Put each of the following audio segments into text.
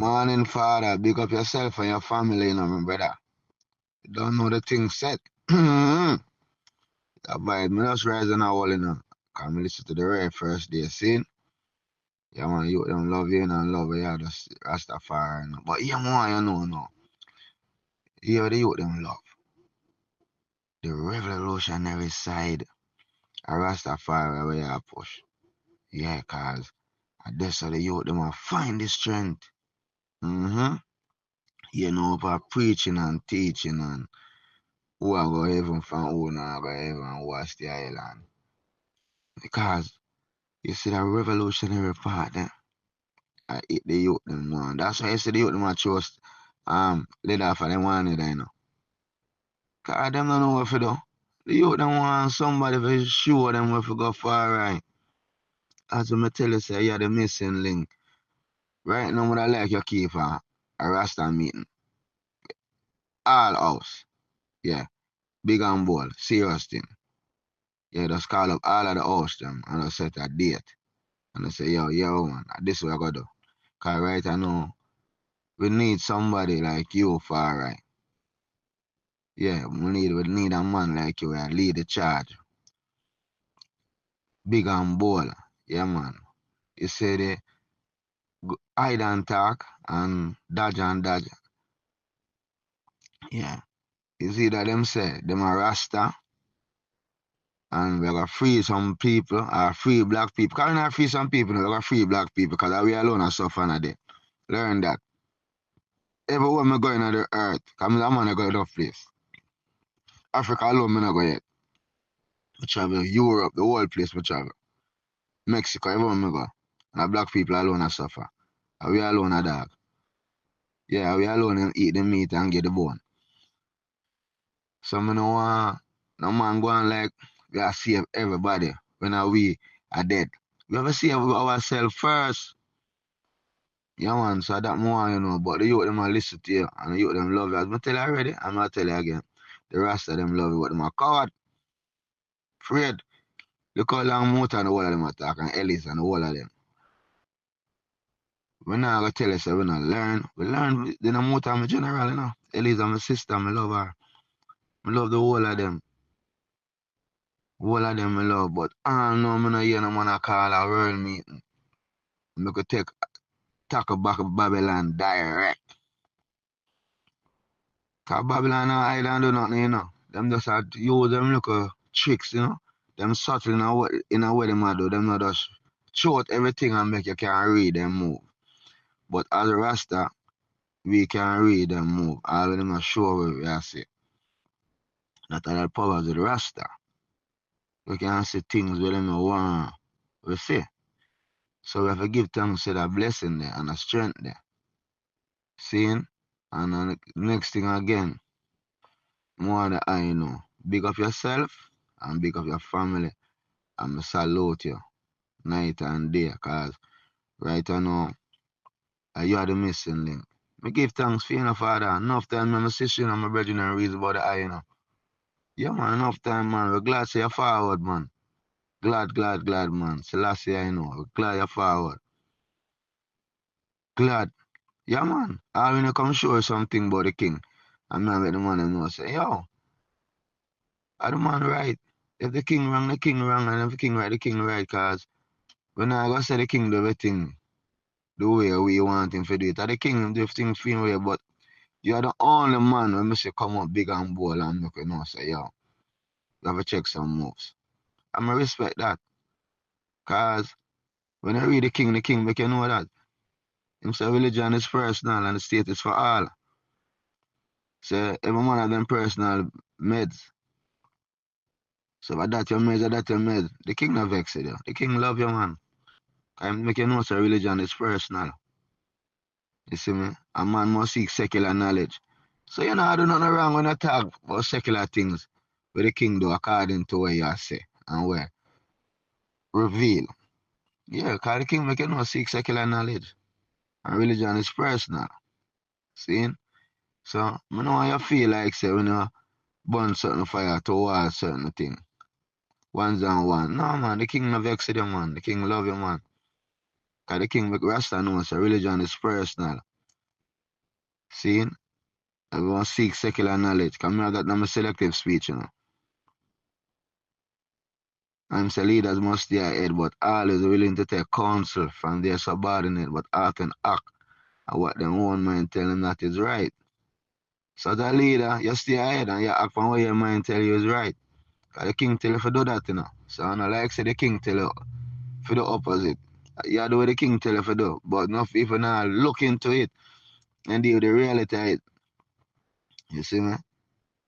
Morning, Father. Big up yourself and your family, you know, my brother. You don't know the thing set. That vibe, me just rising a wall, you know. Come listen to the very first day scene. Yeah, man, you them love you, and love you, yeah, just Rastafari, you know. But yeah, man, you know, no. Yeah, the youth them love. The revolutionary side of Rastafari where you push. Yeah, cause that's how the youth them find the strength. Mm-hmm. You know, for preaching and teaching and who are go heaven from who not go heaven, who are stay island. Because you see that revolutionary part there, I hit the youth them man. That's why you see the youth them trust leader for them one there, you know. Cause them don't know what to do. The youth them want somebody to show them where to go far right. As I tell you, say you're the missing link. Right now, what I like you keep a Rasta meeting. All house. Yeah. Big and bold. Serious thing. Yeah, just call up all of the house them and just set a date. And I say, yo, man, this is what I gotta do. Cause right I know we need somebody like you for right. Yeah, we need a man like you and lead the charge. Big and bold. Yeah, man. You say the hide and talk and dodge. Yeah. You see that them say them a Rasta and we're gonna free some people, free black people. Cause we not free some people, we're gonna free black people because we alone are suffering a day. Learn that. Everywhere me going on the earth, cause I'm gonna go to that place. Africa alone me not go yet. I travel Europe, the whole place me travel. Mexico, everywhere me go. And the black people alone are suffer. And we alone are dog. Yeah, we alone and eat the meat and get the bone. So me no want no man go on like we are save everybody when we are dead. We have to save ourselves first. Yeah man, so that more you know, but the youth them a listen to you and the youth them love you. As I tell you already, I'm gonna tell you again. The rest of them love you, but them a coward. Afraid. Look how long Motor and the whole of them attack and Ellis and the whole of them. We not gonna tell you so we not learn. We learn the Motor I'm a general, you know. Ellis and my sister, I love her. I love the whole of them. Whole of them I love, but I don't know, I not hear no man a call a world meeting. I could tackle back Babylon direct. Cause Babylon and Island do nothing, you know. Them just use them little tricks, you know. Them subtle in a way them a do. Them not just show out everything and make you can read them move. But as a Rasta, we can read them move. All of them are show what we are see. That are the powers of the Rasta. We can see things where them want we see. So we have to give thanks to that blessing there and the strength there. Seeing? And the next thing again, more that I know. Big up yourself and big up your family. And I salute you night and day. Cause right now, you are the missing link. I give thanks for you, Father. Enough time my sister and my brethren and reason about the eye, you know. Yeah, man, enough time, man. We're glad to you forward, man. Glad, man. Selassie, I know. We're glad you're forward. Glad. Yeah, man. I when you come show you something about the king. And man, let the man know, say, yo, are the man right? If the king wrong, the king wrong. And if the king right, the king right. Cause when I go say the king do everything the way we want him to do it. The king do things for way, but you're the only man when I say come up big and bold and make you know, say, yo, you have to check some moves. I'm going to respect that. Because when I read the king make you know that. Him say religion is personal and the state is for all. So every man have them personal meds. So if that your meds or that your meds, the king not vex you. The king love you, man. I make you know so religion is personal. You see me? A man must seek secular knowledge. So you know I do nothing wrong when I talk about secular things where the king do according to what you say and where reveal. Yeah, because the king make you know seek secular knowledge. And religion is personal. See? So I know how you feel like say when you burn certain fire towards certain thing. One's on one. No man, the king no vex with you, man. The king love you, man. Because the king make Rasta know so religion is personal. See? Everyone seek secular knowledge. Come here, I got my selective speech, you know. I'm say leaders must stay ahead, but always willing to take counsel from their subordinate, but often act and what their own mind tell them that is right. So as a leader, you stay ahead and you act on what your mind tell you is right. Because the king tell you to do that, you know. So I don't like say the king tell you for the opposite. You do what the king tell you to do. But enough people now look into it and deal with the reality of it. You see me?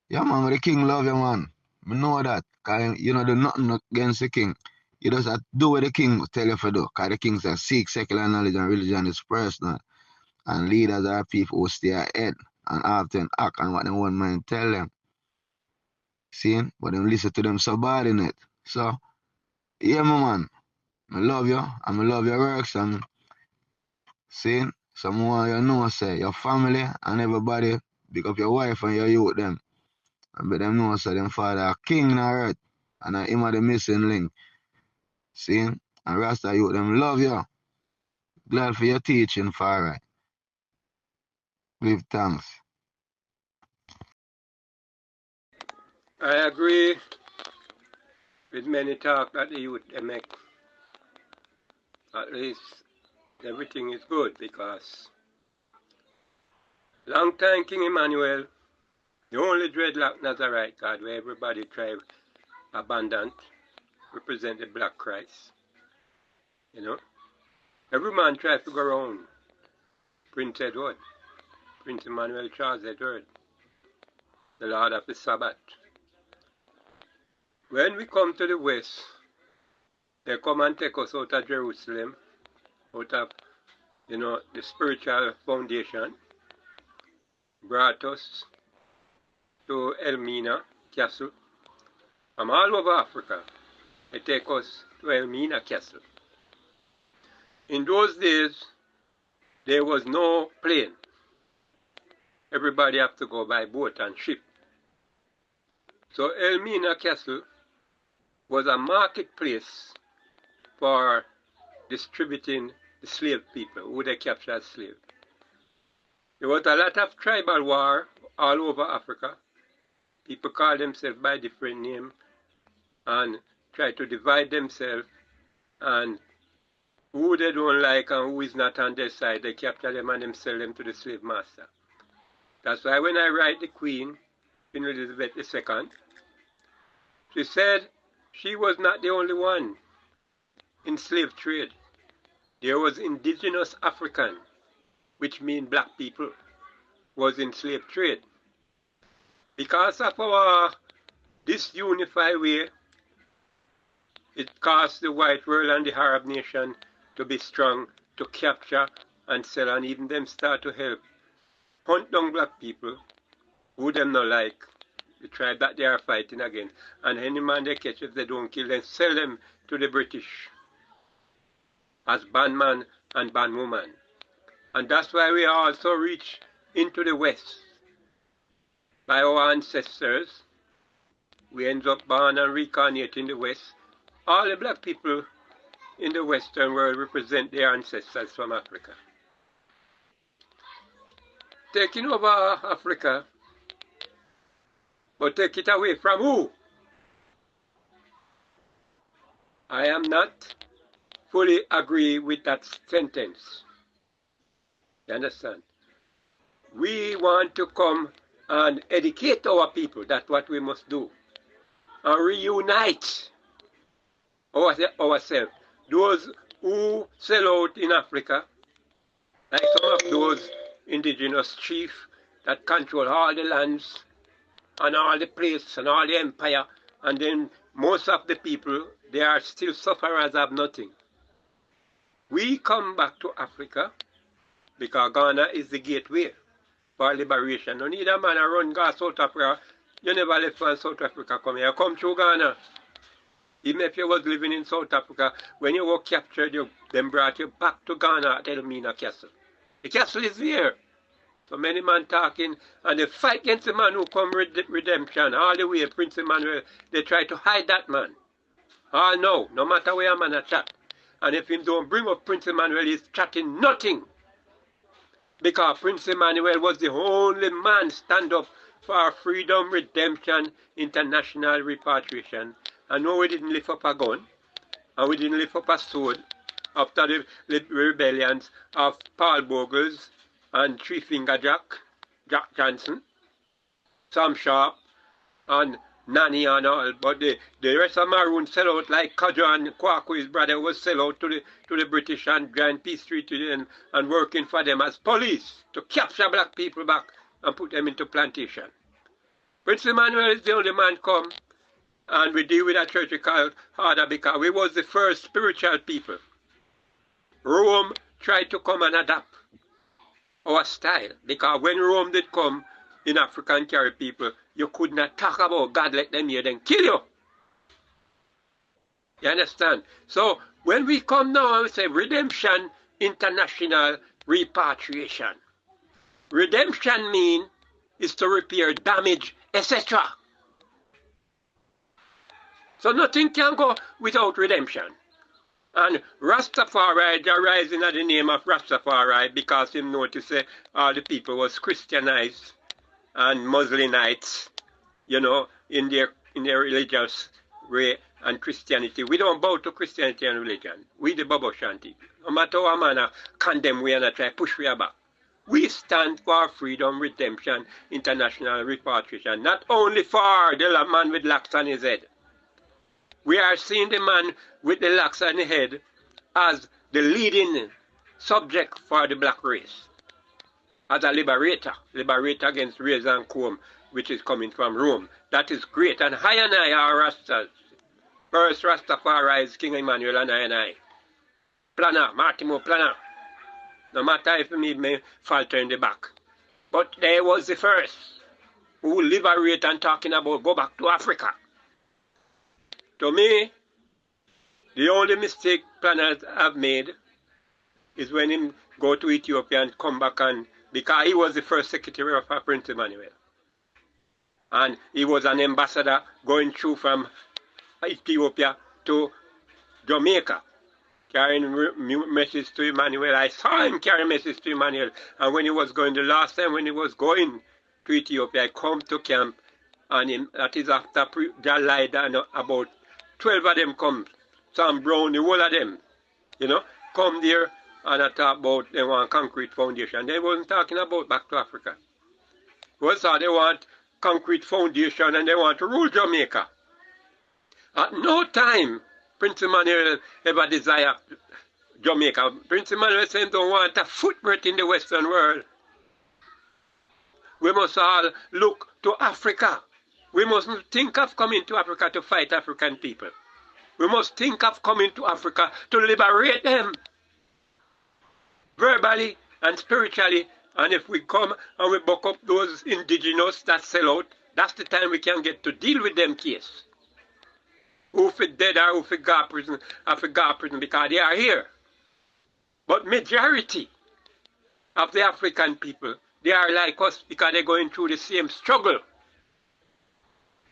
Yeah man, but the king love you man. I know that. Cause you know do nothing against the king. You just have to do what the king tell you to do. Because the king says seek secular knowledge and religion is personal. And leaders are people who stay ahead and often act on what their own mind tell them. See? But them listen to them subordinate. So, yeah, my man. I love you. And I love your works. And see? So, I want you to know, say, your family and everybody, pick up your wife and your youth, them. And let them know, say, them father a king in the earth. And him are the missing link. See? And Rasta youth, them love you. Glad for your teaching, Farai. Give thanks. I agree with many talk that the youth they make. At least everything is good because long time King Emmanuel, the only dreadlock Nazarite God where everybody tribe abandoned, represent the black Christ. You know? Every man tries to go around. Prince Edward, Prince Emmanuel Charles Edward, the Lord of the Sabbath. When we come to the West, they come and take us out of Jerusalem, out of, you know, the spiritual foundation, brought us to Elmina Castle. From all over Africa, they take us to Elmina Castle. In those days, there was no plane. Everybody have to go by boat and ship. So Elmina Castle was a marketplace for distributing the slave people, who they captured as slaves. There was a lot of tribal war all over Africa. People call themselves by different names and try to divide themselves, and who they don't like and who is not on their side, they capture them and them sell them to the slave master. That's why when I write the Queen, Queen Elizabeth II, she said she was not the only one in slave trade. There was indigenous African, which means black people, was in slave trade. Because of our disunified way, it caused the white world and the Arab nation to be strong, to capture and sell, and even them start to help hunt down black people who them not like, the tribe that they are fighting against. And any man they catch, if they don't kill them, sell them to the British as bondman and bondwoman. And that's why we are also reach into the West. By our ancestors, we end up born and reincarnate in the West. All the black people in the Western world represent their ancestors from Africa. Taking over Africa, but take it away from who? I am not fully agree with that sentence. You understand? We want to come and educate our people. That's what we must do. And reunite ourselves. Those who sell out in Africa, like some of those indigenous chiefs that control all the lands and all the places and all the empire, and then most of the people, they are still sufferers of nothing. We come back to Africa because Ghana is the gateway for liberation. No need a man a run go South Africa. You never left from South Africa come here. Come through Ghana. Even if you was living in South Africa, when you were captured, them brought you back to Ghana at Elmina Castle. The castle is there. So many men talking, and they fight against the man who come redemption. All the way, Prince Emmanuel, they try to hide that man. All no matter where a man attack. And if him don't bring up Prince Emmanuel, he's chatting nothing. because Prince Emmanuel was the only man stand up for freedom, redemption, international repatriation. And no, we didn't lift up a gun, and we didn't lift up a sword after the rebellions of Paul Bogles and Three Finger Jack Johnson, Sam Sharp, and Nanny and all. But the rest of Maroon sell out like Kodjo and Kwaku, his brother, was sell out to the British and join peace treaty and working for them as police to capture black people back and put them into plantation. Prince Emmanuel is the only man come, and we deal with a church called harder because we was the first spiritual people. Rome tried to come and adapt our style, because when Rome did come in Africa and carry people, you could not talk about God, let them hear, then kill you. You understand? So when we come now and we say redemption, international repatriation. Redemption mean is to repair damage, etc. So nothing can go without redemption. And Rastafari, they rising at the name of Rastafari because him noticed all the people was Christianized and Muslimites, you know, in their religious way and Christianity. We don't bow to Christianity and religion. We the BoBo Shanti. No matter what man condemn we and try push we back. We stand for freedom, redemption, international repatriation. Not only for the man with locks on his head. We are seeing the man with the locks on his head as the leading subject for the black race. As a liberator against razor and comb, which is coming from Rome. That is great. And I and I are Rastas. First Rastafari is King Emmanuel and I. Planner, Martimo Planner. No matter if me may falter in the back. But they was the first who liberate and talking about go back to Africa. To me, the only mistake planners have made is when him go to Ethiopia and come back, and because he was the first secretary of Prince Emmanuel. And he was an ambassador going through from Ethiopia to Jamaica, carrying messages to Emmanuel. I saw him carry messages to Emmanuel. And when he was going, the last time when he was going to Ethiopia, I come to camp, and that is after July, and about 12 of them come. Sam Brown, the whole of them, you know, come there and I talk about they want concrete foundation. They wasn't talking about back to Africa. Was that they want concrete foundation and they want to rule Jamaica. At no time Prince Emmanuel ever desire Jamaica. Prince Emmanuel said don't want a footprint in the Western world. We must all look to Africa. We mustn't think of coming to Africa to fight African people. We must think of coming to Africa to liberate them. Verbally and spiritually. And if we come and we buck up those indigenous that sell out, that's the time we can get to deal with them case. Who for dead or who for go prison, or for go prison because they are here. But majority of the African people, they are like us because they're going through the same struggle.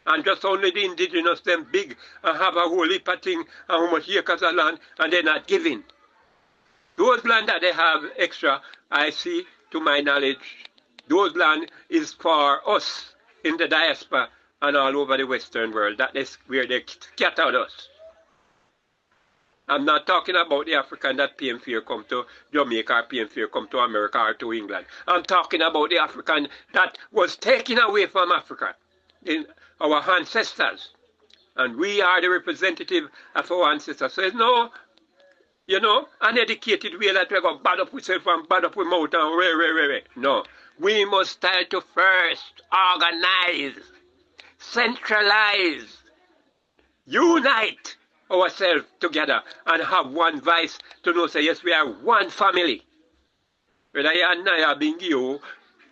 And just only the indigenous, them big, and have a whole heap of thing, and how much acres of land, and they're not giving. Those land that they have extra, I see, to my knowledge, those land is for us in the diaspora and all over the Western world. That is where they scattered us. I'm not talking about the African that pay fear come to Jamaica or pay fear come to America or to England. I'm talking about the African that was taken away from Africa. In our ancestors, and we are the representative of our ancestors. So there's no, you know, uneducated way that we're going to bad up with self and bad up with mouth and No. We must start to first organize, centralize, unite ourselves together and have one voice to know, say, yes, we are one family. Whether you and I are being you,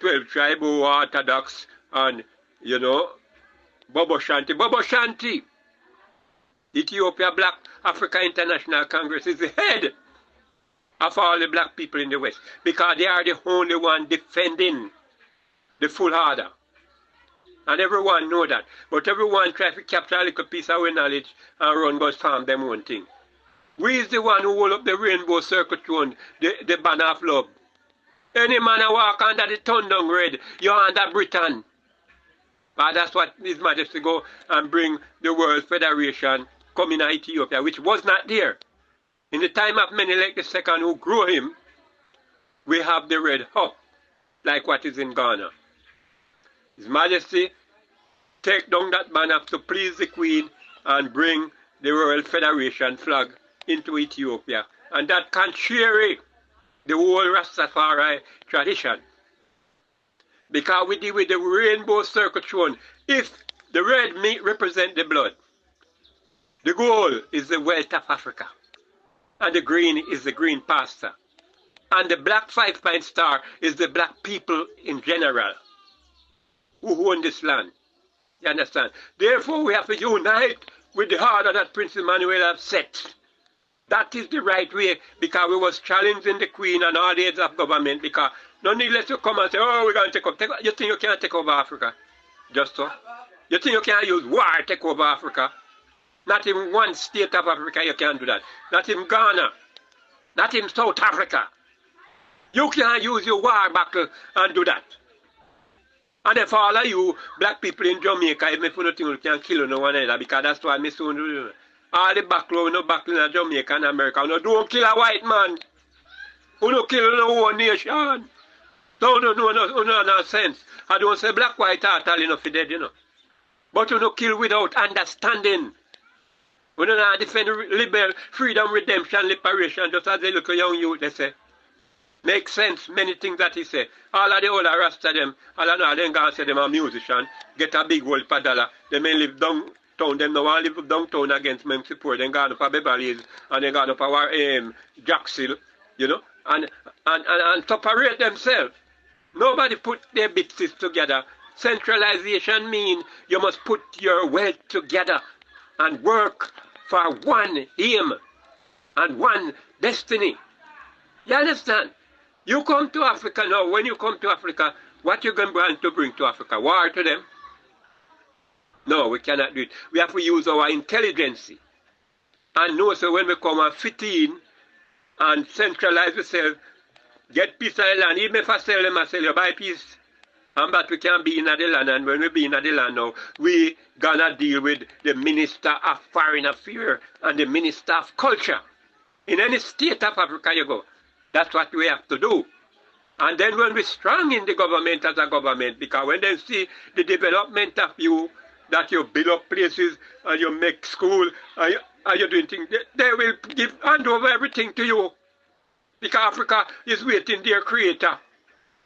12 tribe or Orthodox, and, you know, BoBo Shanti. Ethiopia Black Africa International Congress is the head of all the black people in the West because they are the only one defending the full order. And everyone know that. But everyone try to capture a little piece of our knowledge and run go farm them one thing. We is the one who hold up the rainbow circle throne, the banner of love. Any man a walk under the turn down red, you're under Britain. But that's what His Majesty go and bring the World Federation coming to Ethiopia, which was not there. In the time of Menelik II, who grew him, we have the red up, like what is in Ghana. His Majesty take down that banner to please the Queen and bring the World Federation flag into Ethiopia. And that contrary the whole Rastafari tradition. Because we deal with the rainbow circle throne. If the red meat represent the blood, the gold is the wealth of Africa, and the green is the green pasture, and the black 5-point star is the black people in general who own this land. You understand? Therefore, we have to unite with the order that Prince Emmanuel have set. That is the right way, because we was challenging the Queen and all the heads of government, because no need let you come and say, oh, we're going to take over. You think you can't take over Africa? Just so? You think you can't use war to take over Africa? Not in one state of Africa you can't do that. Not in Ghana. Not in South Africa. You can't use your war battle and do that. And if all of you black people in Jamaica, even if you don't think you can kill no one another, because that's what I soon do. All the backlow, no backlow in Jamaica and America, no, don't kill a white man. You don't kill no one nation. No sense. I don't say black, white, at all, you know, for dead, you know. But you don't kill without understanding. We don't defend liberal, freedom, redemption, liberation, just as they look at young youth, they say. Makes sense, many things that he say. All of the older Rasta them, all of them go and say them are musician, get a big old $1. They may live downtown, them no want live downtown against men support. They go up for Beverly Hills, and they go up for Jacksonville, you know, and separate themselves. Nobody put their bits together. Centralization means you must put your wealth together and work for one aim and one destiny. You understand? You come to Africa now, when you come to Africa, what you going to bring to Africa? War to them? No, we cannot do it. We have to use our intelligence. And know so when we come and fit in and centralize ourselves, get peace of the land, even if I sell them, I sell you buy peace. And but we can be in the land, and when we be in the land now, we gonna deal with the Minister of Foreign Affairs and the Minister of Culture. In any state of Africa you go. That's what we have to do. And then when we're strong in the government as a government, because when they see the development of you, that you build up places and you make school and you're doing things, they will hand over everything to you. Because Africa is waiting their creator.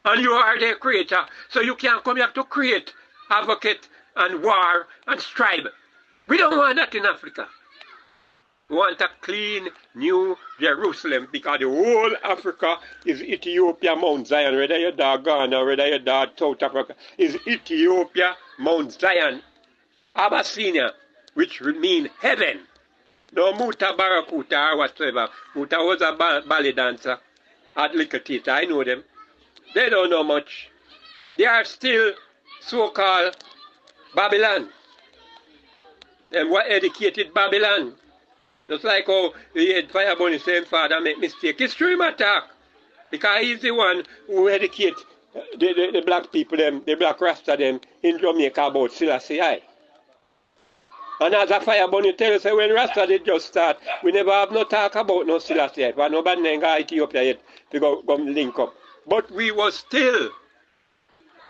And you are their creator. So you can't come here to create, advocate, and war and strive. We don't want that in Africa. We want a clean, new Jerusalem, because the whole Africa is Ethiopia, Mount Zion. Whether you're Ghana, whether you're South Africa, is Ethiopia, Mount Zion, Abyssinia, which mean heaven. No Muta Barakuta or whatsoever. Muta was a ballet dancer at Little Theatre. I know them. They don't know much. They are still so-called Babylon. And what educated Babylon. Just like how the head Firebunny saying father make mistake. It's true him attack. Because he's the one who educate the black people, them, the black Rasta them in Jamaica about Selassie I. And as a Firebunny tell us, when Rasta did just start, we never have no talk about no Selassie yet. But nobody ain't got Ethiopia yet to go link up. But we will still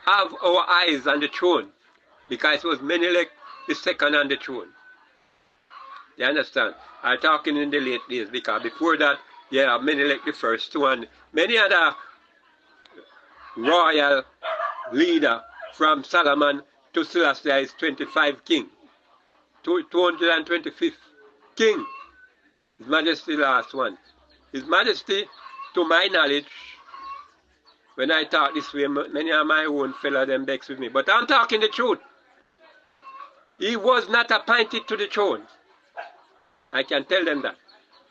have our eyes on the throne. Because it was Menelik the second on the throne. You understand? I'm talking in the late days, because before that, yeah, Menelik the first one. Many other royal leader from Solomon to Selassie is 25 king. 225th king. His Majesty the last one. His Majesty, to my knowledge, when I talk this way, many of my own fellow them vex with me. But I'm talking the truth. He was not appointed to the throne. I can tell them that.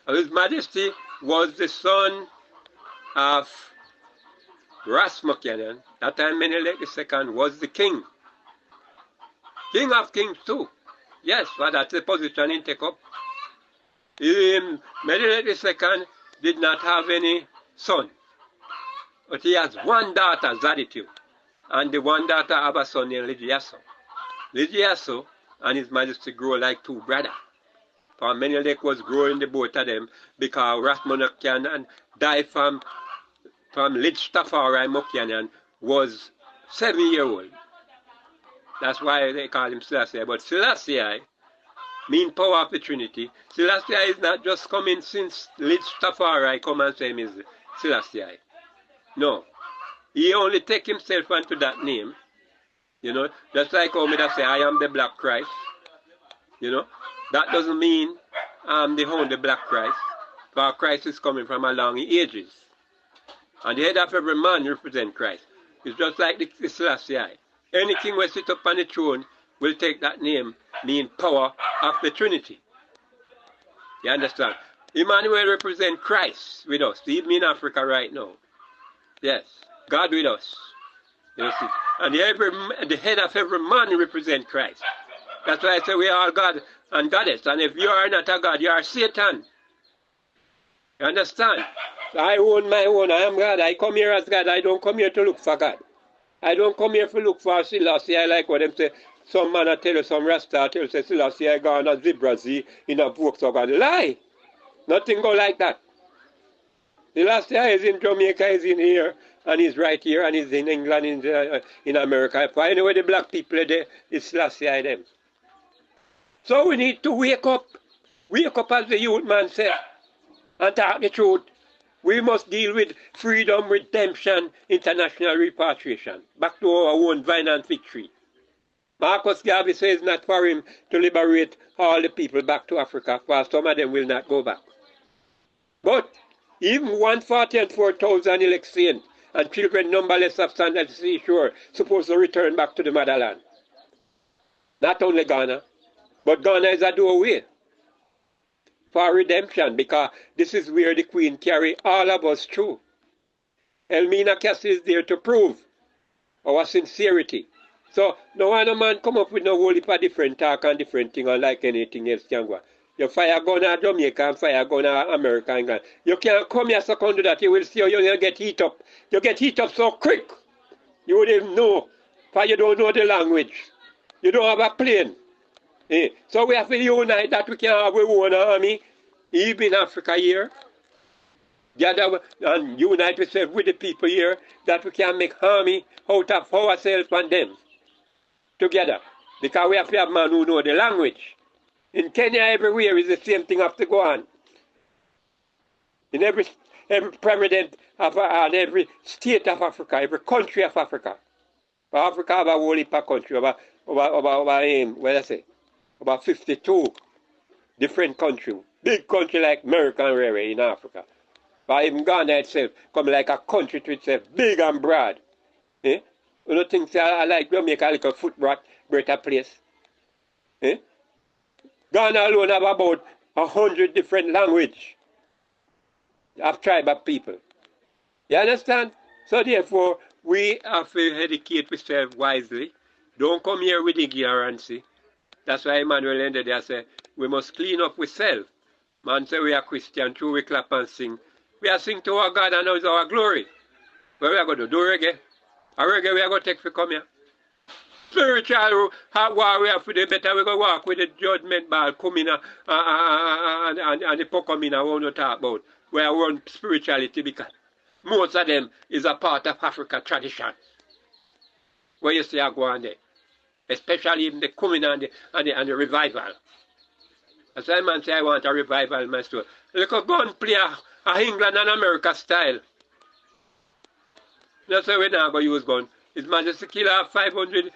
His Majesty was the son of Rastafari. That time Menelik II was the king. King of kings too. Yes, but that's the position he take up. Menelik II did not have any son. But he has one daughter, Zaditu. And the one daughter have a son named Ligiaso. Ligiaso and His Majesty grow like two brothers. For many lake was growing the both of them because Rastafari died from Rastafari Mokianan was 7-year-old. That's why they call him Selassie. But Selassie mean power of the Trinity. Selassie is not just coming since Rastafari come and say him is Selassie. No. He only take himself onto that name. You know, just like how me say, I am the Black Christ. You know, that doesn't mean I'm the only Black Christ. For Christ is coming from along the ages. And the head of every man represent Christ. It's just like the Selassie. Anything we sit up on the throne will take that name, mean power of the Trinity. You understand? Emmanuel represent Christ with us, even in Africa right now. Yes, God with us. You see? And the head of every man represent Christ. That's why I say we are God and Goddess. And if you are not a God, you are Satan. You understand? So I own my own. I am God. I come here as God. I don't come here to look for God. I don't come here to look for Selassie. I like what them say. Some man I tell you, some Rasta tell you, say Selassie I go on a Zibrazi in a Volkswagen. Lie! Nothing go like that. Selassie is in Jamaica, is in here, and he's right here, and he's in England, in America. For anyway, the black people are there, it's Selassie them. So we need to wake up. Wake up as the youth man said, and talk the truth. We must deal with freedom, redemption, international repatriation. Back to our own vine and fig tree. Marcus Garvey says it's not for him to liberate all the people back to Africa, for some of them will not go back. But even 144,000 Alexians and children numberless of sand at the seashore supposed to return back to the motherland. Not only Ghana, but Ghana is a doorway for redemption, because this is where the Queen carry all of us through. Elmina Cassie is there to prove our sincerity. So no one man come up with no whole heap of different talk and different thing or like anything else can go. You fire gun at Jamaica and fire gun at America and Ghana. You can't come here second to that. You will see how you get heat up. You get heat up so quick. You wouldn't even know. For you don't know the language. You don't have a plane. So we have to unite that we can have our own army, even in Africa here. Gather and unite ourselves with the people here, that we can make army out of ourselves and them together. Because we have to have man who know the language. In Kenya, everywhere is the same thing have to go on. In every president of and every state of Africa, every country of Africa. But Africa have a whole heap of country, about 52 different countries. Big country like America and Rare in Africa. But even Ghana itself come like a country to itself, big and broad. You don't think I like Jamaica like a football better place? Ghana alone have about 100 different languages of tribe of people. You understand? So therefore, we have to educate ourselves wisely. Don't come here with ignorance. That's why Emmanuel ended there say, we must clean up ourselves. Man say we are Christian, true we clap and sing. We are sing to our God and it's our glory. But we are going to do reggae. A reggae we are going to take for come here. Spiritual warrior for the better we go walk with the judgment ball coming and the poke coming I want to talk about. We are run spirituality because most of them is a part of Africa tradition. Where you see I go on there. Especially even the coming and the revival. As I man say I want a revival myself. Look a gun player a England and America style. That's why we're not going to use gun. His Majesty kill 500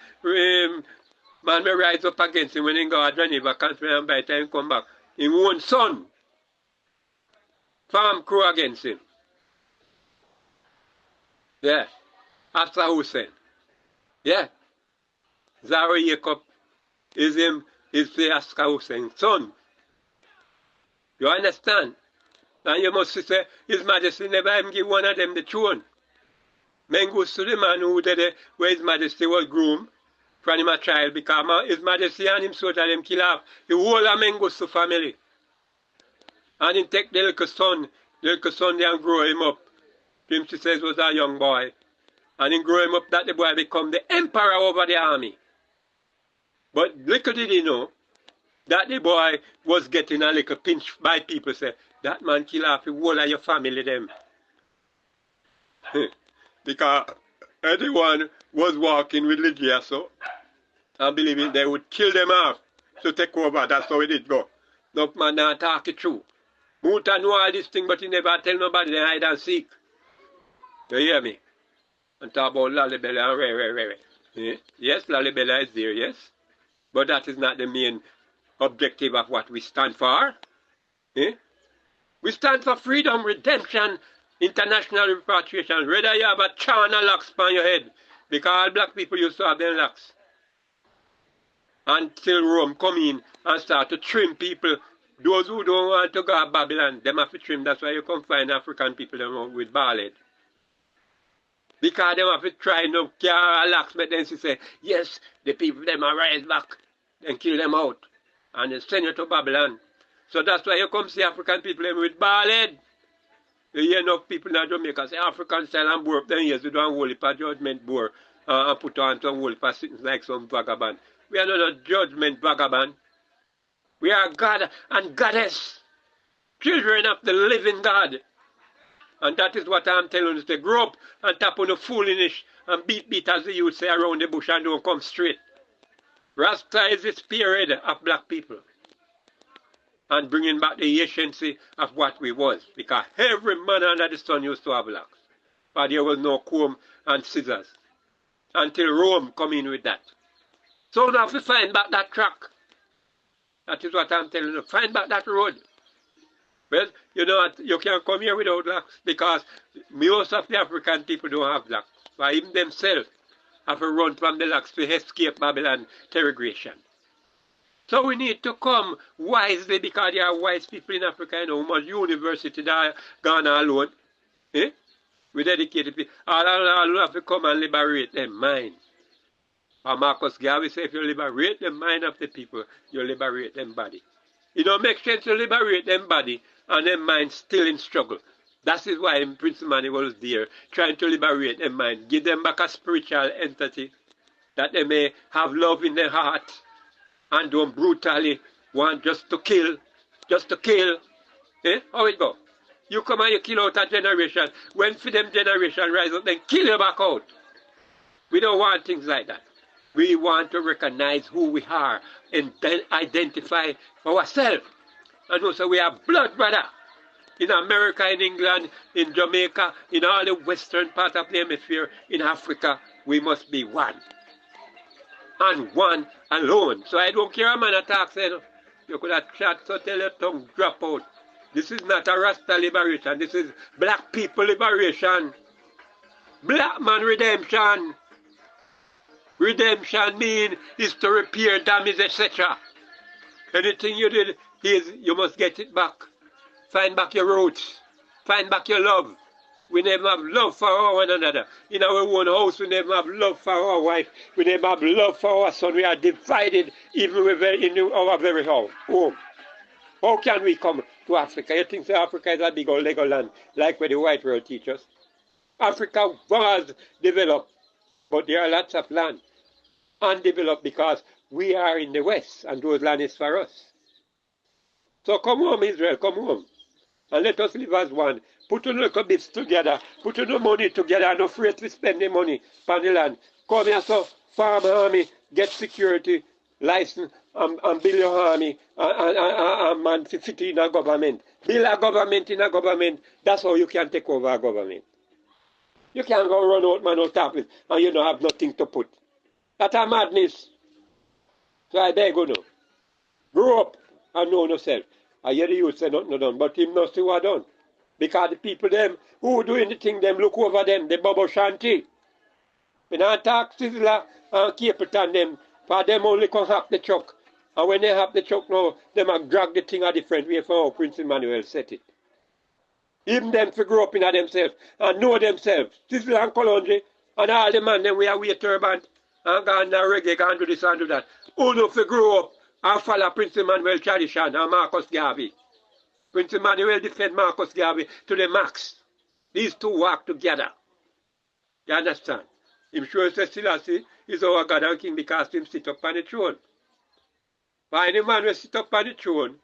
man may rise up against him when he go to Geneva, conference, and by the time he come back. His own son farm crew against him. Yeah. After Hussein. Yeah. Zara Jacob is the Oscar Hussein's son. You understand? And you must say, His Majesty never even give one of them the throne. Men goes to the man who did it, where His Majesty was groomed from him a child, because His Majesty and him sort of them kill off the whole of Mengustu family. And he take the little son and grow him up Him she says was a young boy. And in growing up that the boy become the emperor over the army. But little did he know that the boy was getting a little pinch by people say, that man kill off the whole of your family them. Because anyone was walking religious, so I believe it, they would kill them off to take over. That's how it did go. No man not talk it true. Muta know all this thing, but he never tell nobody they hide and seek. You hear me? And talk about Lalibela and Ray. Yeah? Yes, Lalibela is there, yes. But that is not the main objective of what we stand for. Yeah? We stand for freedom, redemption, international repatriation. Whether you have a charm or locks on your head, because all black people used to have them locks. Until Rome come in and start to trim people. Those who don't want to go to Babylon, them have to trim. That's why you come find African people them with bald head. Because they have to try no care locks, but then she say, yes, the people them are rise back and kill them out. And they send you to Babylon. So that's why you come see African people them with bald head. You hear enough people in Jamaica say African style and bore up then yes, we don't hold it for judgment bore and put on some hold for sitting like some vagabond. We are not a judgment vagabond. We are God and Goddess, children of the living God. And that is what I'm telling you, to grow up and tap on the foolishness and beat as the youth say around the bush and don't come straight. Rasta is the spirit of black people. And bringing back the anciency of what we was. Because every man under the sun used to have locks. But there was no comb and scissors. Until Rome come in with that. So now if we find back that track, that is what I'm telling you, find back that road. Well, you know what, you can't come here without locks because most of the African people don't have locks. But even themselves have to run from the locks to escape Babylon terrogration. So we need to come wisely because there are wise people in Africa, you know, much university that gone alone. Eh? We dedicated people. All have to come and liberate their mind. And Marcus Garvey said if you liberate the mind of the people, you liberate them body. It don't make sense to liberate them body and their mind still in struggle. That is why Prince Emmanuel was there, trying to liberate their mind, give them back a spiritual entity, that they may have love in their heart and don't brutally want just to kill. Eh? How it go? You come and you kill out a generation. When for them generation rise up, then kill you back out. We don't want things like that. We want to recognize who we are and then identify ourselves. And also we are blood brother. In America, in England, in Jamaica, in all the western part of the hemisphere, in Africa, we must be one. And one alone. So I don't care a man attacks, you could have chat so tell your tongue drop out. This is not a Rasta liberation. This is black people liberation. Black man redemption. Redemption means is to repair damage, etc. Anything you did is you must get it back. Find back your roots. Find back your love. We never have love for one another. In our own house, we never have love for our wife. We never have love for our son. We are divided even in our very home. How can we come to Africa? You think Africa is a big old Lego land, like where the white world teaches? Africa was developed, but there are lots of land undeveloped because we are in the West, and those land is for us. So come home, Israel, come home. And let us live as one. Put your little bits together. Put your money together. And not afraid to spend the money on the land. Come here, so farm army, get security, license, and build your army, and man fit in a government. Build a government in a government. That's how you can take over a government. You can't go run out, man, on top of it, and you don't have nothing to put. That's a madness. So I beg you now. Grow up and know yourself. I hear the youth say nothing done, but him not see what done. Because the people them who doing the thing, them look over them, the BoBo Shanty. When I talk Sizzler and Capleton them, for them only can have the truck. And when they have the truck now, them have drag the thing a different way from how Prince Emmanuel set it. Even them to grow up in themselves and know themselves. Sizzler and Colondre and all the man them we are wear turban and go and reggae, go and do this and do that. Who know to grow up and follow Prince Emmanuel tradition and Marcus Garvey. Prince Emmanuel defend Marcus Garvey to the max. These two work together. You understand? Him sure say Selassie is our God and King because him sit up on the throne. For any man will sit up on the throne,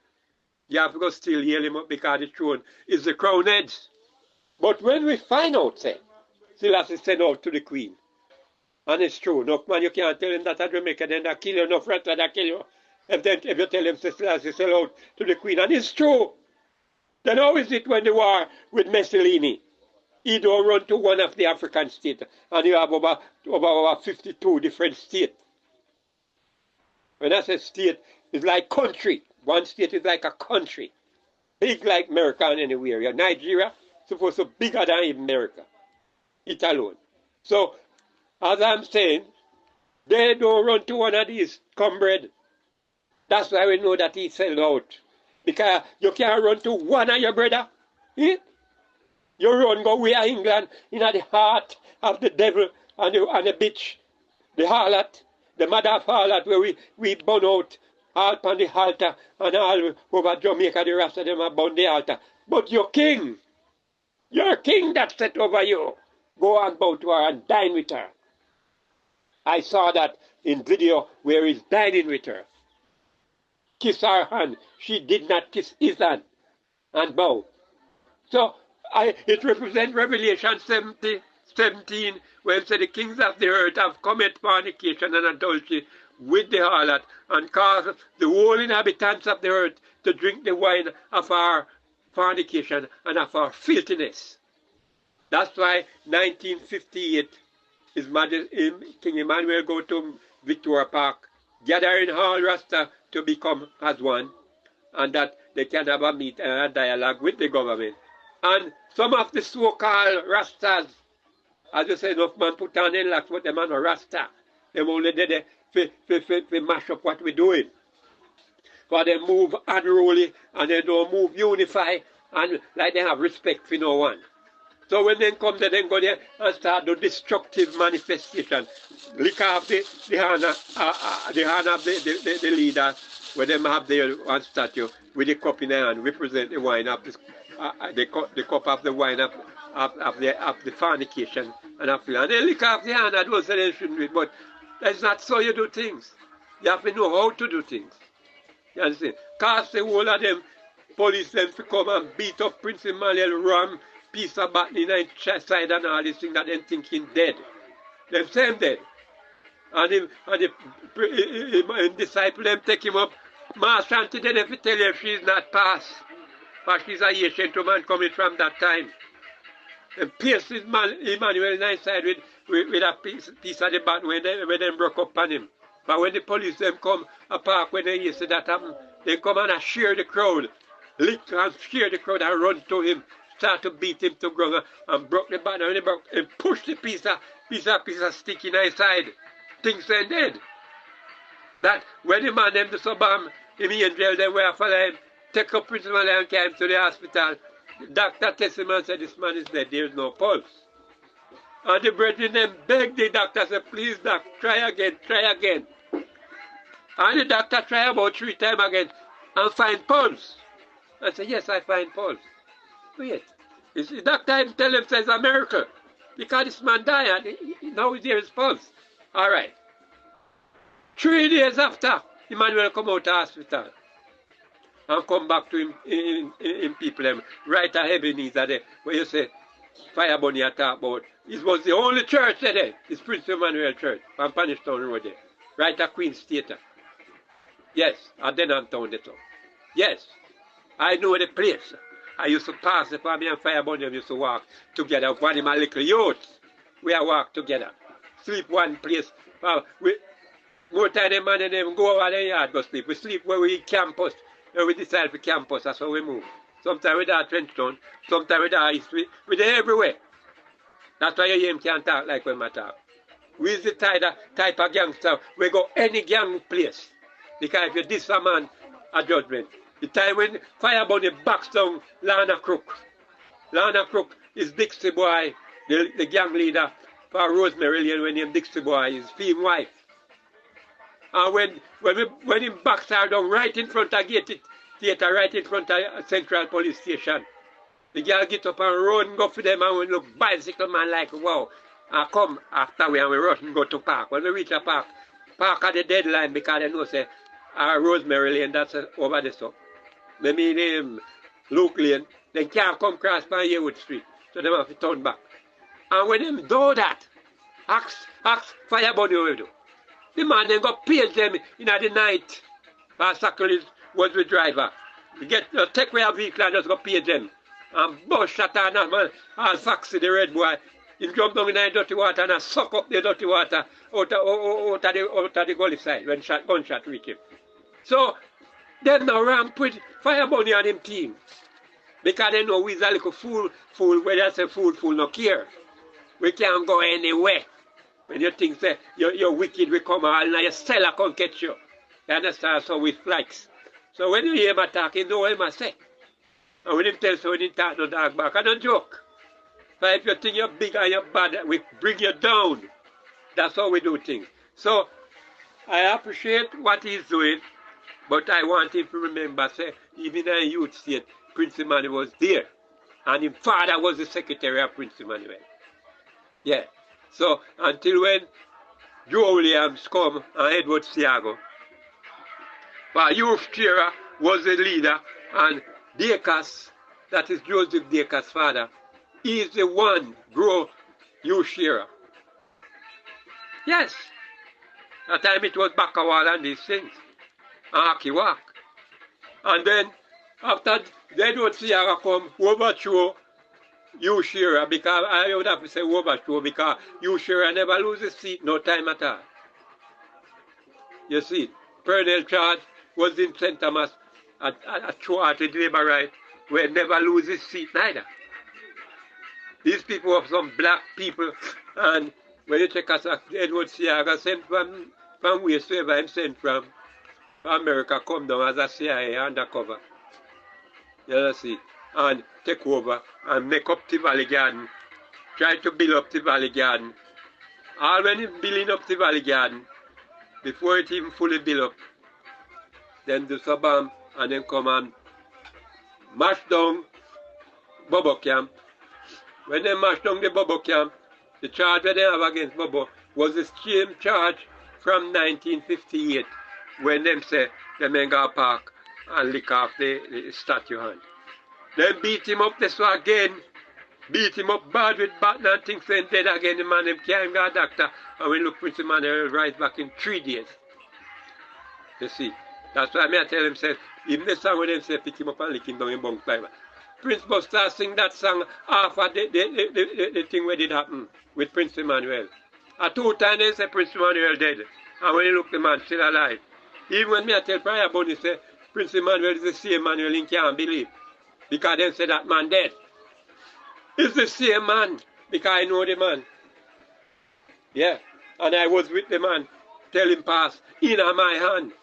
you have to go still heal him up because the throne is the crown heads. But when we find out, say, Selassie sent out to the Queen, and it's true, no man, you can't tell him that at Jamaica, then they kill you, no friend, they kill you. If you tell him, say, Selassie sell out to the Queen, and it's true. Then how is it when the war with Mussolini? He don't run to one of the African states, and you have over 52 different states. When I say state, it's like country. One state is like a country. Big like America and anywhere. Yeah, Nigeria supposed to be bigger than even America. It alone. So, as I'm saying, they don't run to one of these comrade. That's why we know that he sold out. Because you can't run to one of your brother. Eh? You run go way England in the heart of the devil and the bitch, the harlot, the mother of harlot where we burn out all upon the altar and all over Jamaica, the rest of them are burn the altar. But your king that set over you, go and bow to her and dine with her. I saw that in video where he's dining with her. Kiss her hand. She did not kiss his hand and bow. So it represents Revelation 17, where it said the kings of the earth have committed fornication and adultery with the harlot and caused the whole inhabitants of the earth to drink the wine of our fornication and of our filthiness. That's why 1958 King Emmanuel go to Victoria Park, gathering all Rasta to become as one, and that they can have a meet and a dialogue with the government. And some of the so-called Rastas, as you say, enough man put on in locks, but them are no Rasta. They only did it to mash up what we're doing. Because they move unruly and they don't move unified and like they have respect for no one. So when they come there, they go there and start the destructive manifestation. Lick off the hand of the leader, where they have their one statue with the cup in their hand, represent the wine of the cup of the wine of the fornication and they lick off the hand. I don't say they shouldn't do it, but that's not so you do things. You have to know how to do things. You understand? Cast the whole of them, police them to come and beat up Prince Emmanuel, ram piece of baton in his chest side and all these things that they thinking dead. Them same dead. And the disciple them take him up. Master Auntie then if you tell her she's not passed. But she's a Haitian man coming from that time. And pierced Emmanuel in his side with a piece of the baton when they broke up on him. But when the police them come a park when they see that happen, they come and shear the crowd. Lick and shear the crowd and run to him. Start to beat him to ground and broke the baton and push the piece of stick in his side. Things ended. That when the man them to suburb him in jail, they were for him, take up Prince Emmanuel and carry him to the hospital. The doctor tested him and said, this man is dead, there is no pulse. And the brethren them begged the doctor, said, please doc, try again, try again. And the doctor tried about 3 times again and find pulse. I said, yes, I find pulse. Wait. The doctor tell him says a miracle. Because this man died and now there is pulse. All right. 3 days after, Emmanuel come out of the hospital and come back to him in people them right at Ebenezer there, where you say Fire Bunny I talk about. It was the only church there. It's Prince Emmanuel Church on Panishtown Road there. Right at Queen's Theatre. Yes, at Denham Town there. Yes. I know the place. I used to pass it for me and Fire Bunny used to walk together. One of my little youths. We are walk together. Sleep one place. More time them man and them go over the yard go sleep. We sleep where we campus. Where we decide for campus. That's how we move. Sometimes with our Trenchtown. Sometimes with our history. We're there everywhere. That's why you hear him can't talk like when I talk. We're the type of gangster. We go any gang place. Because if you diss a man, a judgment. The time when Fire Bunny backs down Lana Crook. Lana Crook is Dixie Boy, the gang leader for Rosemary Lane when him Dixie Boy is his wife. And when he backs her down right in front of Gate Theatre, right in front of Central Police Station, The girl get up and run, go for them, and we look bicycle man like, wow. And come after we and we rush and go to park. When we reach the park, park at the deadline because they know say Rosemary Lane, that's over there so. They mean Luke Lane, they can't come across by Yearwood Street. So they have to turn back. And when them do that, ask fire bunny what we do. The man then go page them in the night. Sakul was the driver. You get take away a vehicle and just go page them. And bust shot and that man, and Foxy the red boy, he jump down in the dirty water and suck up the dirty water out of the gully side when gunshot reach him. So, them now ramp with fire bunny on them team. Because they know we's a little fool, when I say fool, no care. We can't go anywhere. When you think say you're wicked, we come out and your seller can't catch you. You understand? So we flex. So when you hear him attack, you know what he must say. And when him tell so when he talk no dog back, I don't joke. But if you think you're big and you're bad, we bring you down. That's how we do things. So I appreciate what he's doing, but I want him to remember, say, even in a youth state, Prince Emmanuel was there. And his father was the secretary of Prince Emmanuel. Yeah. So until when Joe Williams come and Edward Siago, but Youth Shearer was the leader, and Dacus, that is Joseph Dacus' father, is the one grow Youth Shearer. Yes. That time it was Bakawal and these things. And Akiwak. And then after Edward Siaga come, overthrow Youth Shearer, because I would have to say overthrow, because Youth Shearer never loses seat no time at all. You see, Pernell Charge was in St. Thomas at throughout labor right, where never loses seat neither. These people are some black people, and when you check us Edward Siaga sent from wheresoever him sent from America, come down as a CIA undercover. You see, and take over and make up the Valley Garden, try to build up the Valley Garden. All when he's building up the Valley Garden, before it even fully built up, then do some bomb and then come and mash down BoBo camp. When they mash down the BoBo camp, the charge that they have against BoBo was the same charge from 1958, when them say they may go park and lick off the statue hand. Then beat him up this way again, beat him up bad with baton and things, and dead again. The man them can't go a doctor, and we look Prince Emmanuel rise back in 3 days. You see, that's why I tell him, say, even the song when them say pick him up and lick him down in bunk climber. Prince Buster sing that song after the thing where did happen with Prince Emmanuel. At 2 times they say Prince Emmanuel dead, and when you look the man still alive. Even when me I tell Prior Bunny say Prince Emmanuel is the same Emmanuel, he can't believe. Because they say that man dead. It's the same man, because I know the man. Yeah, and I was with the man, tell him pass in my hand.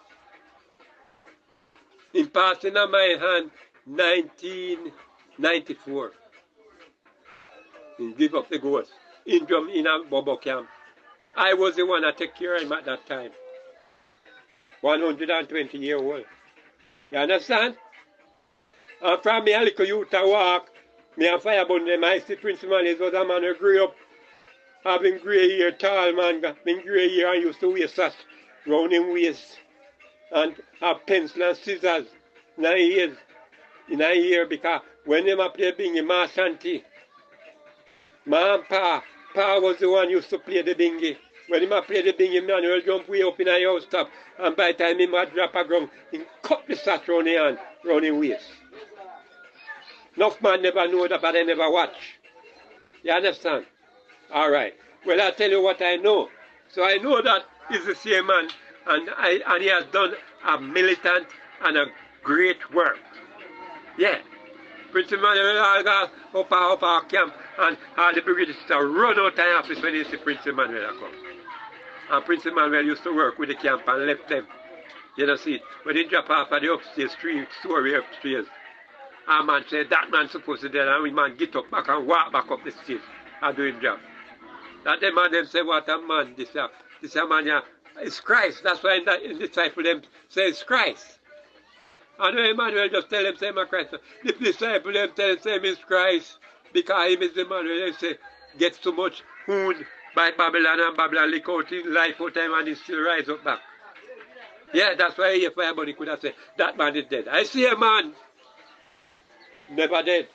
Him pass in my hand 1994. He give up the ghost in a BoBo camp. I was the one that take care of him at that time. 120 years old. You understand? And from me a little youth to walk, me and Firebun them, I see Prince Emmanuel was a man who grew up having grey hair, tall man, having grey hair and used to wear socks round him waist and have pencil and scissors in his ear, because when them play bingy, Ma Shanti, Ma and Pa was the one who used to play the bingy. When him play the bingy, Emmanuel jump way up in a house top, and by the time him drop a ground, he cut the socks round his hand, round his waist. Enough man never know that, but they never watch. You understand? All right. Well, I'll tell you what I know. So I know that he's the same man, and he has done a militant and a great work. Yeah. Prince Emmanuel all got up our camp, and all the brigadiers run out of the office when they see Prince Emmanuel come. And Prince Emmanuel used to work with the camp and left them. You know, see, when they drop off at the upstairs, 3-story upstairs, a man said, that man supposed to do that, and we man get up back and walk back up the stairs and do his job. That the man them say, what a man, this man, yeah, it's Christ. That's why in the disciple them say it's Christ. And Emmanuel just tell them, say, my Christ. The disciple them tell him, say, Miss Christ, because him is Emmanuel, they say, gets too much food by Babylon, and Babylon lick out his life for time and he still rise up back. Yeah, that's why here Firebody could have said, that man is dead. I see a man, never dead.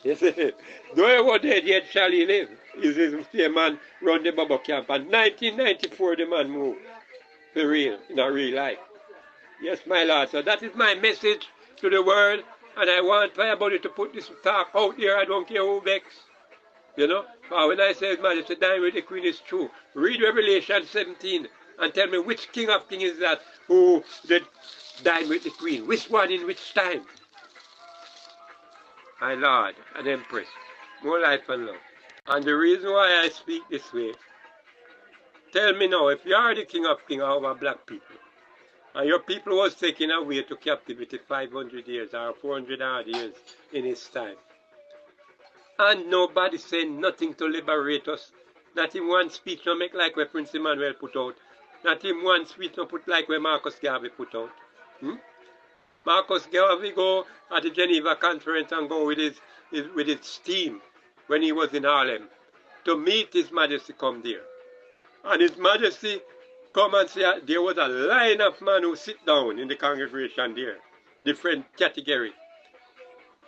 You see, though he was dead, yet shall he live. Is the same man run the BoBo camp. And 1994, the man moved. For real, in a real life. Yes, my Lord. So that is my message to the world. And I want Firebody to put this talk out there. I don't care who vex. You know? But when I say His Majesty dine with the Queen is true, read Revelation 17 and tell me which King of Kings is that who did dine with the Queen. Which one in which time? My Lord and Empress. More life and love. And the reason why I speak this way, tell me now, if you are the King of Kings over black people, and your people was taken away to captivity 500 years or 400 odd years in his time, and nobody said nothing to liberate us, not in one speech no make like where Prince Emmanuel put out, not in one speech no put like where Marcus Garvey put out. Marcus Garvey go at the Geneva conference and go with his team when he was in Harlem to meet His Majesty come there. And His Majesty come and say there was a line of men who sit down in the congregation there, different category.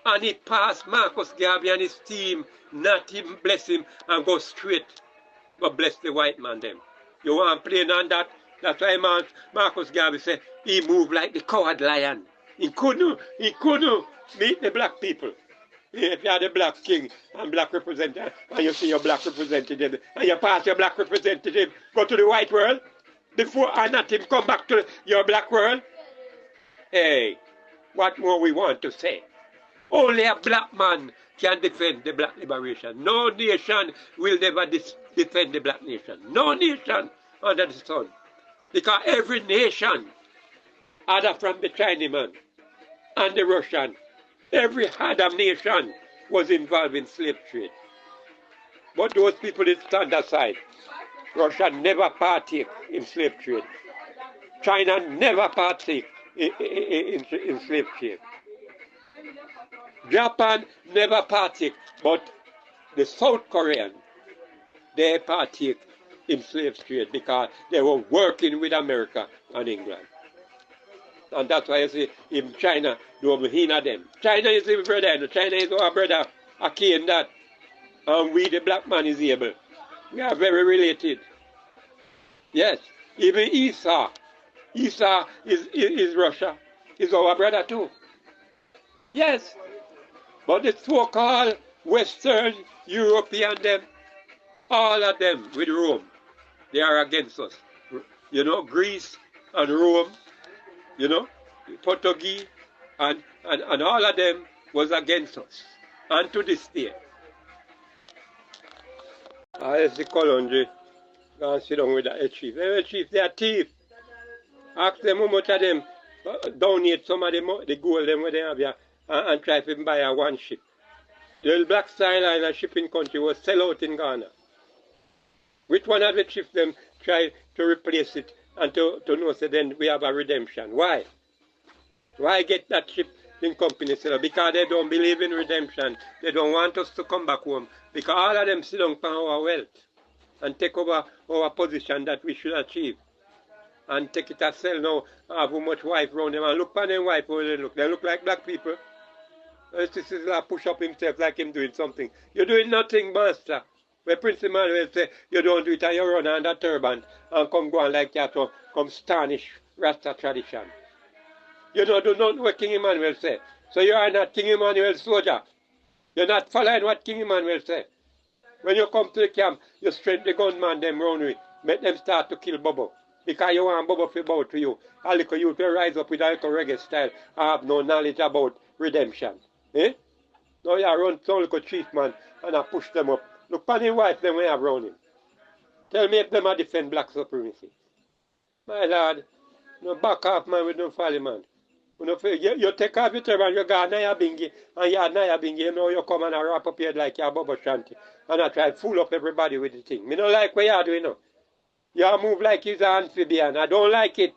And he passed Marcus Garvey and his team, not even bless him and go straight, but bless the white man them. You want to play on that? That's why Marcus Garvey said he moved like the coward lion. He couldn't meet the black people. If you are the black king and black representative, and you see your black representative, and you pass your black representative, go to the white world, before and not him come back to your black world. Hey, what more we want to say? Only a black man can defend the black liberation. No nation will never defend the black nation. No nation under the sun. Because every nation, other from the Chinaman and the Russian, every other nation was involved in slave trade. But those people did stand aside. Russia never partake in slave trade. China never partake in slave trade. Japan never partake, but the South Korean, they partake in slave trade because they were working with America and England. And that's why you see in China, don't hinder them. China is our brother, China is our brother, a king that. And we, the black man, is able. We are very related. Yes, even Esau. Esau is Russia, is our brother too. Yes, but the so-called Western European them, all of them with Rome, they are against us. You know, Greece and Rome, you know, Portuguese and all of them was against us. And to this day. That's the Colondry. Go and sit down with the chief. The chief, they are thieves. Ask them how much of them donate some of the gold them where they have here and try to buy a one ship. The Black Star Line, a shipping country, was sell out in Ghana. Which one of the chiefs them try to replace it and to know so then we have a redemption? Why? Why get that ship in company sell? Because they don't believe in redemption. They don't want us to come back home. Because all of them sit down for our wealth and take over our position that we should achieve. And take it as sell now, have how much wife around them. And look for them wife, how they look. They look like black people. This is like push up himself like him doing something. You're doing nothing, master. Where Prince Emmanuel say, you don't do it and you run under turban and come go on like that to come tarnish Rasta tradition. You don't do nothing what King Emmanuel say. So you are not King Emmanuel's soldier. You're not following what King Emmanuel say. When you come to the camp, you straight the gunman them round with, make them start to kill BoBo. Because you want BoBo to bow to you. A little youth will rise up with a little reggae style and have no knowledge about redemption. Eh? Now you run some little chief man and I push them up. Look on his wife them we have around him. Tell me if them are defend black supremacy. My lord, no back off man with no folly man. You take off your turban, you go Naya Bingi, and you are Naya Bingi, you know you come and wrap up your head like your BoBo Shanty. And I try to fool up everybody with the thing. Me don't like what you are doing now. You move like you're an amphibian. I don't like it.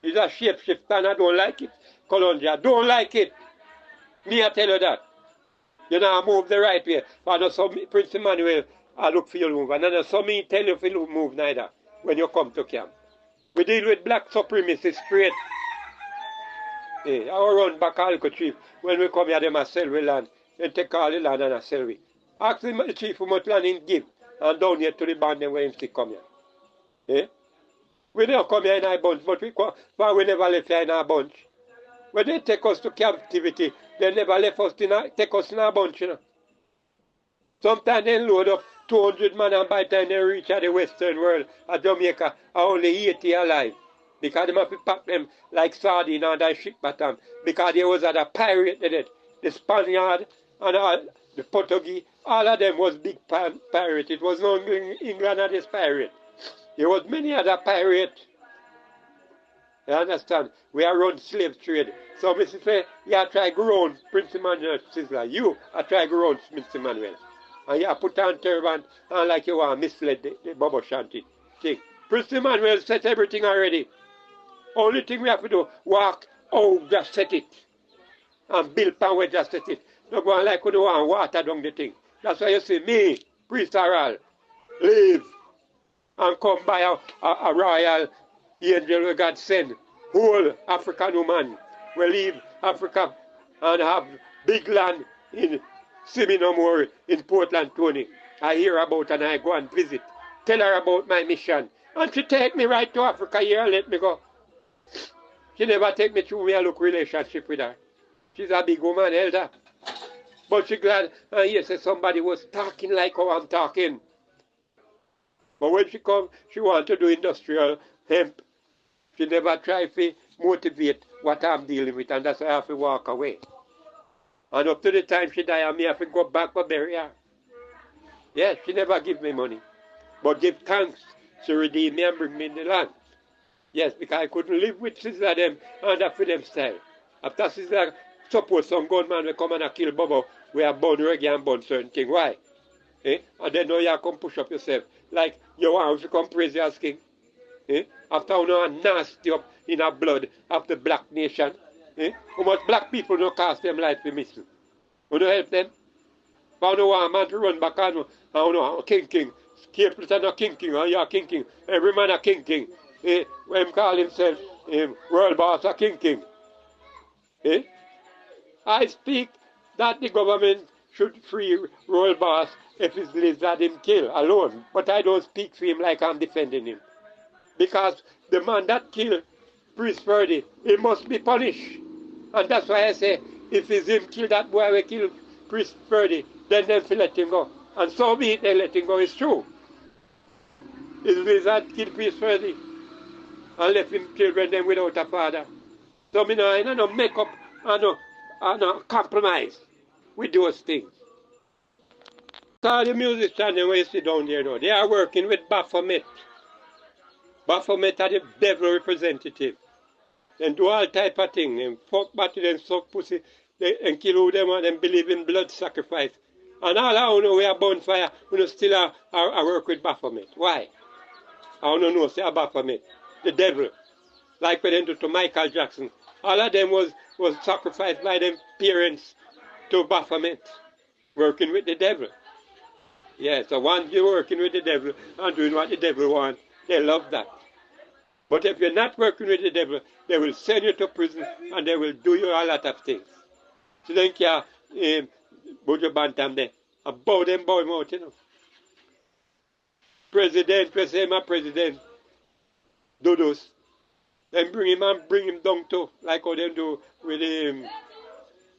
He's a shapeshifter and I don't like it. Colombia, don't like it. Me, I tell you that. You know, I move the right way. But I know Prince Emmanuel, I look for you move. And I know some me tell you if you move neither when you come to camp. We deal with black supremacists straight. I run back all the chief. When we come here, they must sell we land. Then take all the land and I sell we. Ask the chief how much land he give. And down here to the band then when he still come here. We don't come here in our bunch, but we never left here in our bunch. When they take us to captivity, they never left us take us in our bunch, you know. Sometimes they load up 200 men and by the time they reach at the western world, at Jamaica, are only 80 alive. Because they have to pack them like sardine on that ship bottom. Because there was a pirate in it. The Spaniard and the Portuguese, all of them was big pirate. It was not England that is pirate. There was many other pirates. You understand? We are run slave trade. So Mr. Say, you try grow Prince Emmanuel Sizzler. You are try grow Prince Emmanuel. And you put on turban and like you want misled the BoBo shanty thing. Prince Emmanuel set everything already. Only thing we have to do, walk, just set it. And build power, just set it. Don't go on like we do want water down the thing. That's why you see me, Priest Harold, leave and come by a royal angel where God send. Whole African woman will leave Africa and have big land in Seminole in Portland, Tony. I hear about and I go and visit. Tell her about my mission. And she take me right to Africa here and let me go. She never take me through me look relationship with her. She's a big woman, elder. But she glad, and yes, somebody was talking like how I'm talking. But when she come, she want to do industrial hemp. She never try to motivate what I'm dealing with, and that's why I have to walk away. And up to the time she die, I may have to go back and bury her. Yes, she never give me money. But give thanks to redeem me and bring me in the land. Yes, because I couldn't live with Sizzler them under for them style. After Sizzler, suppose some gunman will come and kill BoBo, we have born reggae and born certain thing. Why? And then now you come push up yourself. Like you want to come praise your king. After you know nasty up in our blood of the black nation. How much black people don't cast them life for missing? You don't help them? But you want a man to run back on king. Capleton a king, and you a king. Every man a king. When he call himself world boss a king. I speak that the government should free world boss if his lizard him kill alone. But I don't speak for him like I'm defending him. Because the man that killed Priest Ferdy, he must be punished. And that's why I say, if it's him kill that boy will kill Priest Ferdy, then they let him go. And so be it, they let him go. It's true. His lizard killed Priest Ferdy and left him children them without a father. So I don't make up and no compromise with those things. So the musicians when you sit down there now, they are working with Baphomet. Baphomet are the devil representative. They do all type of things. They fuck body, they suck pussy, and kill them and then believe in blood sacrifice. And all I know we are bonfire, we still are work with Baphomet. Why? I don't know, say Baphomet. The devil. Like when they do to Michael Jackson. All of them was sacrificed by them parents to Baphomet. Working with the devil. Yeah, so once you're working with the devil and doing what the devil wants, they love that. But if you're not working with the devil, they will send you to prison and they will do you a lot of things. So then you Buju Bantam there. And bow him out, you know. President, president, do those. Then bring him down too, like how they do with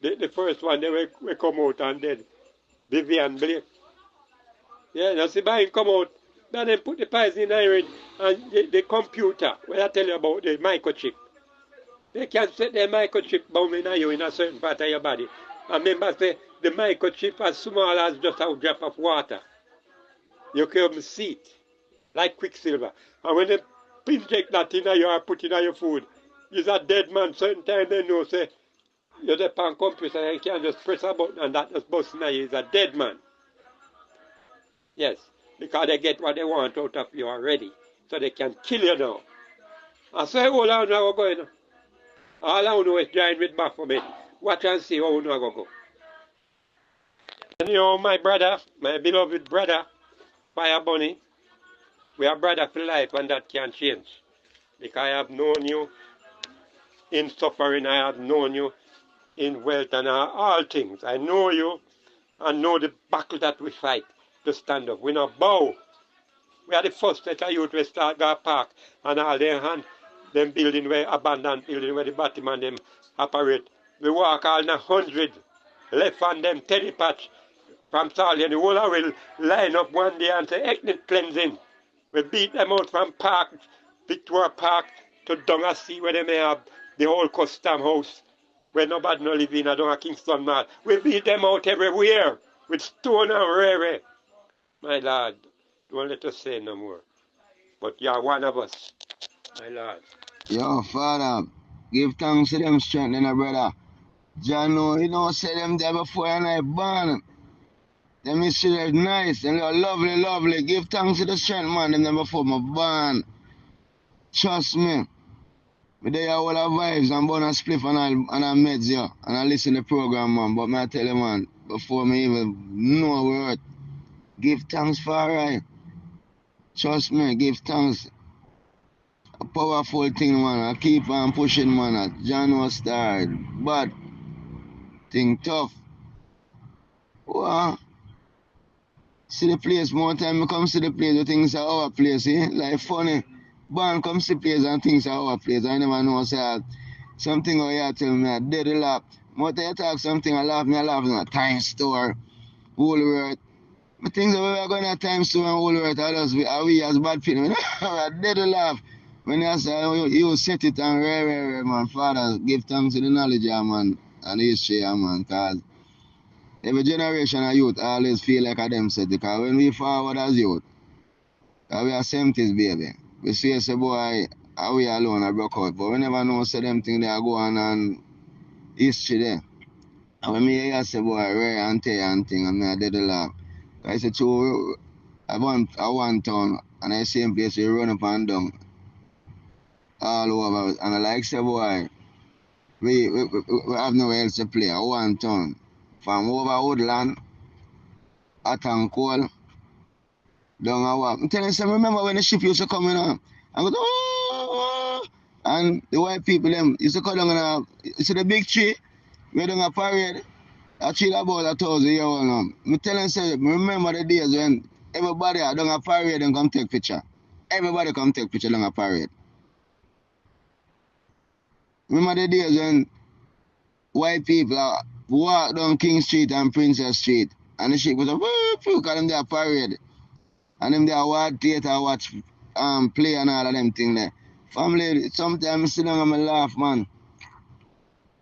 the first one, they will come out and then Vivian Blake. Yeah, now see by him come out, then they put the poison in iron and the computer, where I tell you about the microchip. They can set their microchip bound in you in a certain part of your body. And remember say the microchip as small as just a drop of water. You can see it, like quicksilver. And when they inject that in you or put in your food, you're a dead man. Certain time they know say you're the pan computer and you can just press a button and that just busts in you. He's a dead man. Yes, because they get what they want out of you already. So they can kill you now. I say, all I know going. All I know is join with Baphomet. Watch and see how we go. And you know, my brother, my beloved brother, Fire Bunny, we are brother for life and that can't change. Because I have known you in suffering, I have known you in wealth and all things. I know you and know the battle that we fight to stand up. We not bow. We are the first set of youth we start go park and all their hand, them building where abandoned building where the Batman them operate. We walk all in 100 left on them teddy patch from Salian. The whole will line up one day and say ethnic cleansing. We beat them out from Park, Victoria Park to Donga Sea where they may have the whole custom house where nobody no live in down at Kingston Mall. We beat them out everywhere with stone and rare. My lord, don't let us say no more. But you're one of us, my lord. Yo, Father, give thanks to them strength, then, brother. John, you know, say them there before and I born. Them is nice, and they're lovely, lovely. Give thanks to the strength, man, them there before my born. Trust me. But they are all our vibes and born a spliff and I meds, yeah. And I listen to the program, man. But me I tell you, man, before me even know a word, give thanks for alright. Trust me, give thanks. A powerful thing, man. I keep on pushing, man. John was started. But, thing tough. Wow. See the place, more time I come see the place, the things are our place, eh? Like funny. Born come see place and things are our place. I never know, say, something or you tell me, I did a laugh. More time you talk something, I laugh in a time store, Woolworth. But things that we are going to time store and Woolworth, are we as bad people? I did a laugh. When you say, you set it and rare, man. Father, give thanks to the knowledge, yeah, man, and the history, yeah, man, because every generation of youth always feel like a them said, because when we forward as youth, we are 70s, baby. We say, boy, are we alone, I broke out. But we never know, say them things they are going on history there. And when me hear, say, boy, rare and tear and thing, and I did a laugh. I say, true, I want town, and I same place we run up and down all over. And I like, say, boy, we have nowhere else to play. I want town. From over Woodland, hot and cold, down a walk. I'm telling you, remember when the ship used to come in and go, oh, and the white people them used to come down and you see the big tree, where down a parade, a tree about 1,000 years old now. I'm telling you, remember the days when everybody down a parade and come take picture. Everybody come take picture down a parade. Remember the days when white people walk down King Street and Princess Street, and the ship was like, whoop, because them there parade. And them there watch theater, watch play and all of them things there. Family, sometimes I sit down and I laugh, man.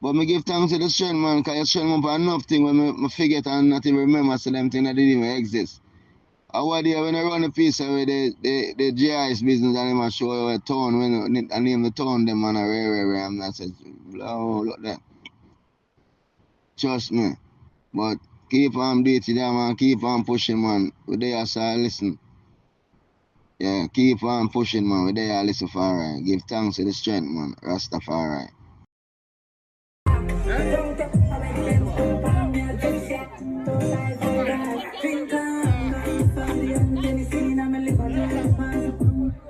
But me give thanks to the strength, man, because you strength me up enough things when I forget and not even remember so them things that didn't even exist. I was there when I run a piece of the GIS business and them show a town, when I name the town them and a rare, and I said, oh, look there. Trust me. But keep on dating them, man, keep on pushing, man. We there, so listen. Yeah, keep on pushing, man. We there, listen for alright. Give thanks to the strength, man. Rastafari.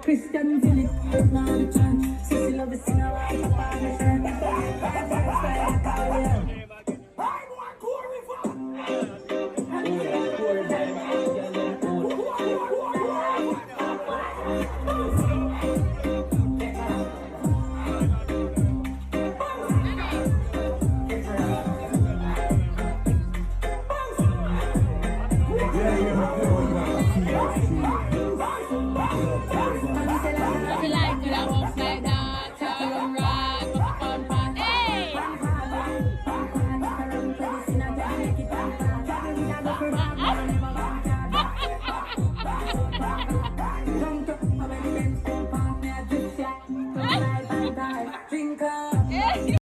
Christian village, man, church, so love is in